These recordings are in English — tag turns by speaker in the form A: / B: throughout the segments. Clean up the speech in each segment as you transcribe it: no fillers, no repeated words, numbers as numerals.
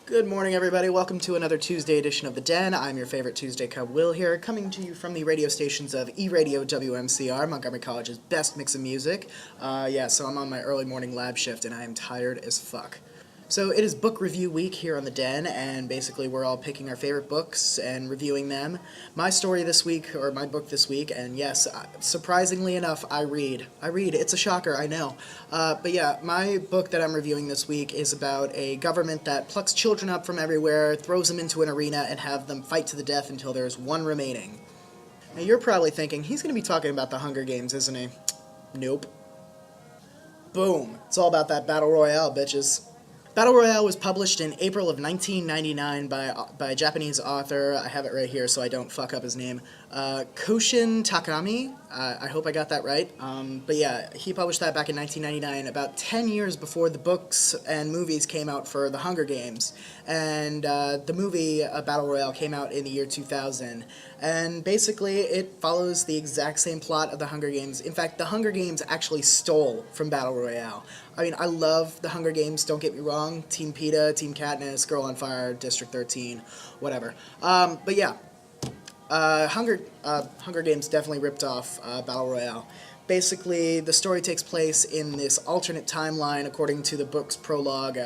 A: Good morning, everybody. Welcome to another Tuesday edition of The Den. I'm your favorite Tuesday Cub, Will, here, coming to you from the radio stations of E-Radio WMCR, Montgomery College's best mix of music. So I'm on my early morning lab shift, and I am tired as fuck. So it is book review week here on The Den, and basically we're all picking our favorite books and reviewing them. My story this week, or my book this week, and yes, surprisingly enough, I read. It's a shocker, I know. But yeah, my book that I'm reviewing this week is about a government that plucks children up from everywhere, throws them into an arena, and have them fight to the death until there's one remaining. Now you're probably thinking, he's going to be talking about the Hunger Games, isn't he? Nope. Boom. It's all about that Battle Royale, bitches. Battle Royale was published in April of 1999 by a Japanese author. I have it right here so I don't fuck up his name. Koshin Takami. I hope I got that right. But yeah, he published that back in 1999, about 10 years before the books and movies came out for The Hunger Games. And the movie Battle Royale came out in the year 2000. And basically it follows the exact same plot of The Hunger Games. In fact, The Hunger Games actually stole from Battle Royale. I mean, I love The Hunger Games, don't get me wrong. Team PETA, Team Katniss, Girl on Fire, District 13, whatever. But yeah, Hunger Games definitely ripped off Battle Royale. Basically, the story takes place in this alternate timeline according to the book's prologue.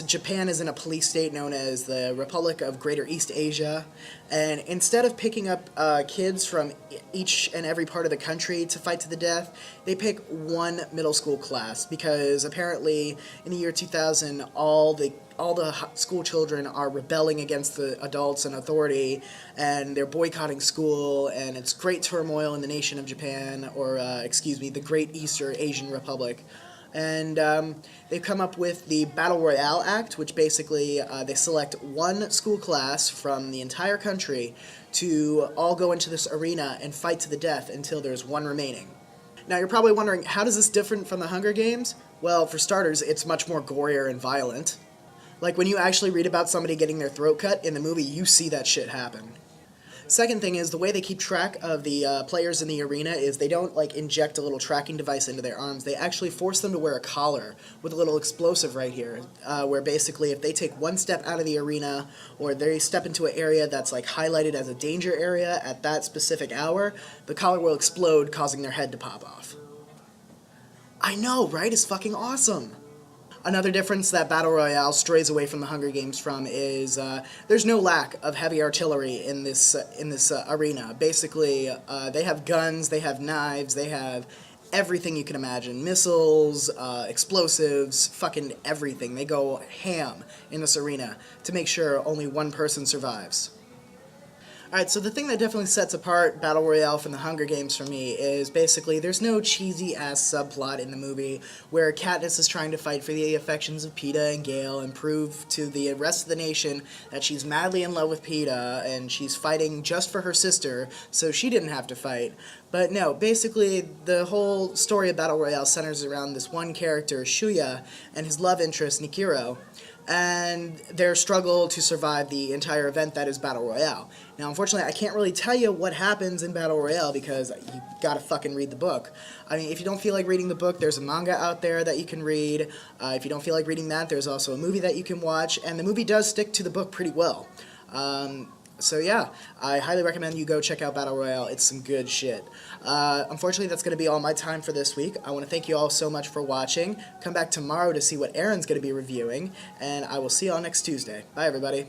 A: Japan is in a police state known as the Republic of Greater East Asia, and instead of picking up kids from each and every part of the country to fight to the death, they pick one middle school class, because apparently in the year 2000 all the school children are rebelling against the adults and authority, and they're boycotting school, and it's great turmoil in the nation of Japan, or the Great Eastern Asian Republic. And they've come up with the Battle Royale Act, which basically they select one school class from the entire country to all go into this arena and fight to the death until there's one remaining. Now you're probably wondering, how does this differ from the Hunger Games? Well, for starters, it's much more gorier and violent. Like, when you actually read about somebody getting their throat cut in the movie, you see that shit happen. Second thing is, the way they keep track of the players in the arena is they don't, inject a little tracking device into their arms. They actually force them to wear a collar with a little explosive right here, where basically if they take one step out of the arena, or they step into an area that's, highlighted as a danger area at that specific hour, the collar will explode, causing their head to pop off. I know, right? It's fucking awesome! Another difference that Battle Royale strays away from the Hunger Games from is there's no lack of heavy artillery in this arena. Basically, they have guns, they have knives, they have everything you can imagine. Missiles, explosives, fucking everything. They go ham in this arena to make sure only one person survives. Alright, so the thing that definitely sets apart Battle Royale from the Hunger Games for me is basically there's no cheesy-ass subplot in the movie where Katniss is trying to fight for the affections of Peeta and Gale and prove to the rest of the nation that she's madly in love with Peeta and she's fighting just for her sister so she didn't have to fight. But no, basically the whole story of Battle Royale centers around this one character, Shuya, and his love interest, Nikiro, and their struggle to survive the entire event that is Battle Royale. Now, unfortunately, I can't really tell you what happens in Battle Royale because you gotta fucking read the book. I mean, if you don't feel like reading the book, there's a manga out there that you can read. If you don't feel like reading that, there's also a movie that you can watch, and the movie does stick to the book pretty well. So yeah, I highly recommend you go check out Battle Royale. It's some good shit. Unfortunately, that's going to be all my time for this week. I want to thank you all so much for watching. Come back tomorrow to see what Aaron's going to be reviewing, and I will see you all next Tuesday. Bye, everybody.